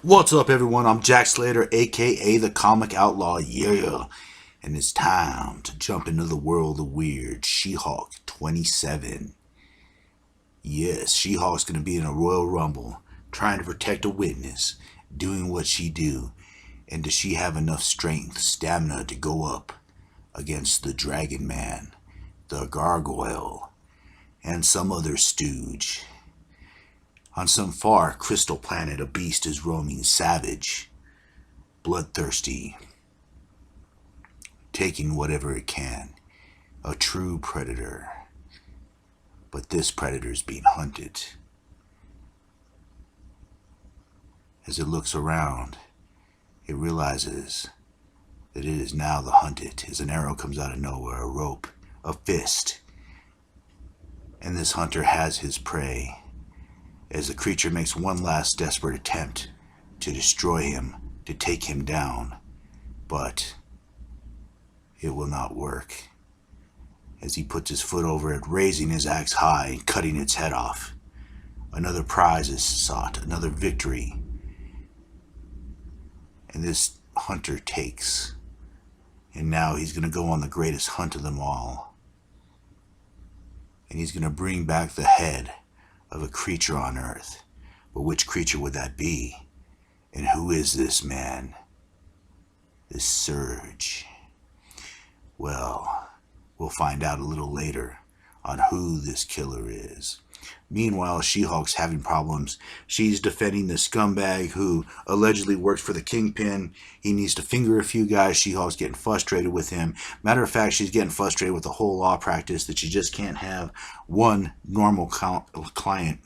What's up, everyone? I'm Jack Slater, aka the Comic Outlaw. Yeah. And it's time to jump into the world of weird. She Hulk 27. Yes, She Hulk's going to be in a Royal Rumble, trying to protect a witness, doing what she do. And does she have enough strength, stamina to go up against the Dragon Man, the Gargoyle, and some other stooge? On some far crystal planet, a beast is roaming, savage, bloodthirsty, taking whatever it can. A true predator. But this predator is being hunted. As it looks around, it realizes that it is now the hunted. As an arrow comes out of nowhere, a rope, a fist. And this hunter has his prey. As the creature makes one last desperate attempt to destroy him, to take him down. But it will not work. As he puts his foot over it, raising his axe high and cutting its head off. Another prize is sought, another victory. And this hunter takes. And now he's going to go on the greatest hunt of them all. And he's going to bring back the head of a creature on Earth. But which creature would that be? And who is this man? This Surge? Well, we'll find out a little later on who this killer is. Meanwhile, She-Hulk's having problems. She's defending the scumbag who allegedly works for the Kingpin. He needs to finger a few guys. She-Hulk's getting frustrated with him. Matter of fact, she's getting frustrated with the whole law practice that she just can't have one normal client.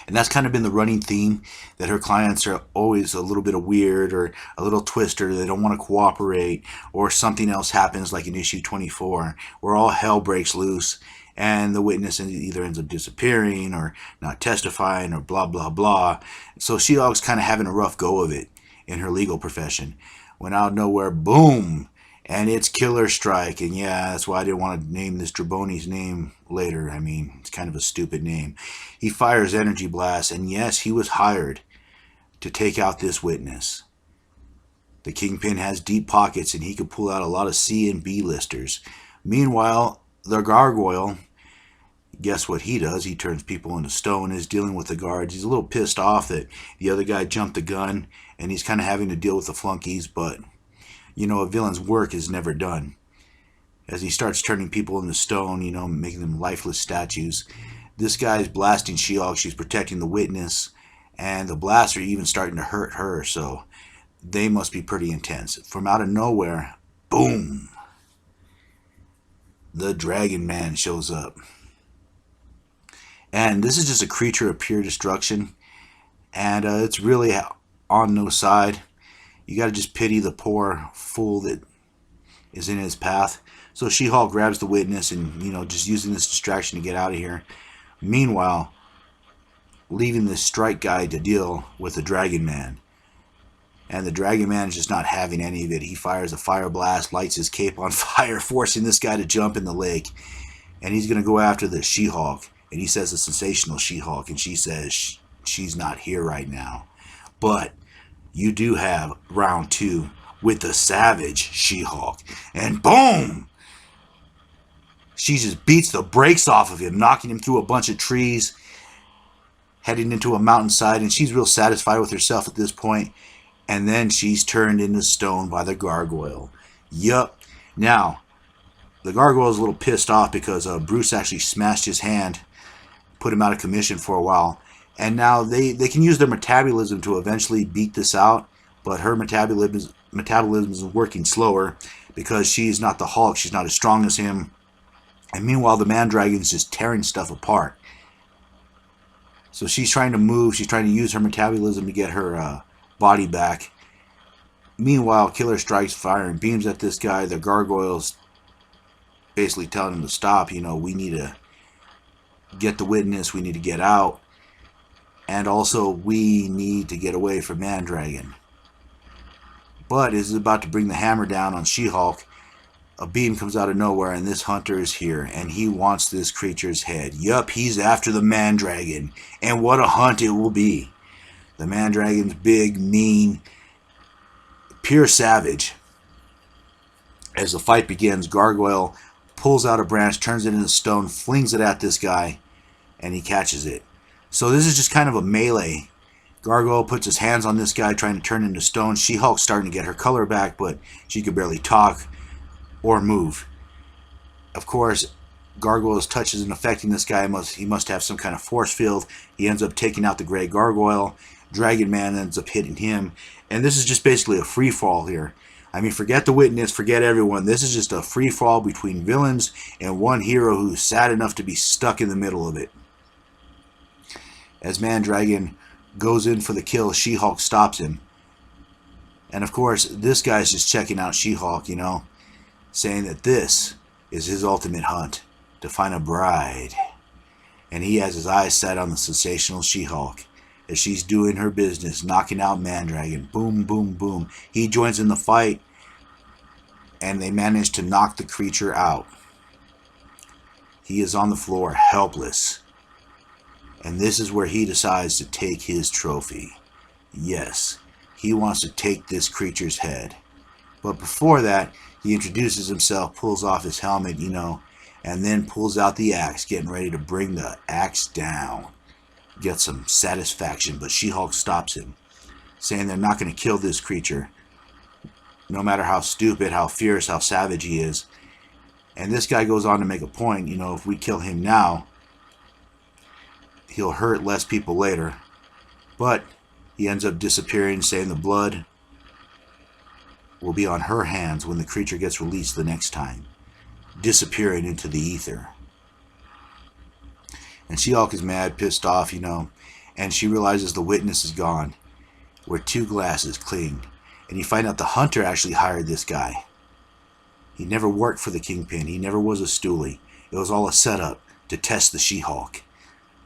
And that's kind of been the running theme, that her clients are always a little bit of weird or a little twister. They don't want to cooperate, or something else happens like in issue 24 where all hell breaks loose and the witness either ends up disappearing or not testifying or blah, blah, blah. So She-Hulk's kind of having a rough go of it in her legal profession. When out of nowhere, boom, and it's Killer Strike. And yeah, that's why I didn't want to name this Draboni's name later. I mean, it's kind of a stupid name. He fires energy blasts, and yes, he was hired to take out this witness. The Kingpin has deep pockets, and he could pull out a lot of C and B listers. Meanwhile, the Gargoyle, guess what he does? He turns people into stone, is dealing with the guards. He's a little pissed off that the other guy jumped the gun, and he's kind of having to deal with the flunkies, but you know, a villain's work is never done. As he starts turning people into stone, you know, making them lifeless statues. This guy's blasting She-Hulk. She's protecting the witness. And the blasts are even starting to hurt her. So they must be pretty intense. From out of nowhere, boom, the Dragon Man shows up. And this is just a creature of pure destruction. And it's really on no side. You got to just pity the poor fool that is in his path. So She-Hulk grabs the witness and, you know, just using this distraction to get out of here. Meanwhile, leaving this strike guy to deal with the Dragon Man. And the Dragon Man is just not having any of it. He fires a fire blast, lights his cape on fire, forcing this guy to jump in the lake. And he's going to go after the She-Hulk. And he says the Sensational She Hulk. And she says she's not here right now. But you do have round 2 with the savage She-Hulk. And boom! She just beats the brakes off of him, knocking him through a bunch of trees, heading into a mountainside, and she's real satisfied with herself at this point. And then she's turned into stone by the Gargoyle. Yup. Now, the Gargoyle's a little pissed off because Bruce actually smashed his hand, put him out of commission for a while. And now they can use their metabolism to eventually beat this out, but her metabolism is working slower because she's not the Hulk. She's not as strong as him. And meanwhile, the Man-Dragon's just tearing stuff apart. So she's trying to move. She's trying to use her metabolism to get her body back. Meanwhile, Killer strikes fire and beams at this guy. The Gargoyle's basically telling him to stop. You know, we need to get the witness. We need to get out. And also, we need to get away from Man-Dragon. But as it's about to bring the hammer down on She-Hulk, a beam comes out of nowhere, and this hunter is here, and he wants this creature's head. Yup, he's after the Man-Dragon, and what a hunt it will be. The man-dragon's big, mean, pure savage. As the fight begins, Gargoyle pulls out a branch, turns it into stone, flings it at this guy, and he catches it. So this is just kind of a melee. Gargoyle puts his hands on this guy, trying to turn into stone. She-Hulk's starting to get her color back, but she could barely talk or move. Of course, Gargoyle's touch isn't affecting this guy. He must have some kind of force field. He ends up taking out the Gray Gargoyle. Dragon Man ends up hitting him. And this is just basically a free fall here. I mean, forget the Witness, forget everyone. This is just a free fall between villains and one hero who's sad enough to be stuck in the middle of it. As Man-Dragon goes in for the kill, She-Hulk stops him. And of course, this guy's just checking out She-Hulk, you know, saying that this is his ultimate hunt, to find a bride. And he has his eyes set on the Sensational She Hulk as she's doing her business, knocking out Man-Dragon. Boom, boom, boom. He joins in the fight, and they manage to knock the creature out. He is on the floor, helpless. And this is where he decides to take his trophy. Yes, he wants to take this creature's head. But before that, he introduces himself, pulls off his helmet, you know, and then pulls out the axe, getting ready to bring the axe down. Get some satisfaction, but She-Hulk stops him, saying they're not going to kill this creature, no matter how stupid, how fierce, how savage he is. And this guy goes on to make a point, you know, if we kill him now, he'll hurt less people later. But he ends up disappearing, saying the blood will be on her hands when the creature gets released the next time, disappearing into the ether. And She-Hulk is mad, pissed off, you know, and she realizes the Witness is gone, where two glasses cling. And you find out the Hunter actually hired this guy. He never worked for the Kingpin. He never was a stoolie. It was all a setup to test the She-Hulk.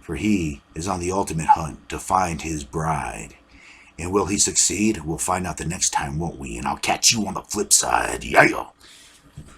For he is on the ultimate hunt to find his bride. And will he succeed? We'll find out the next time, won't we? And I'll catch you on the flip side. Yeah.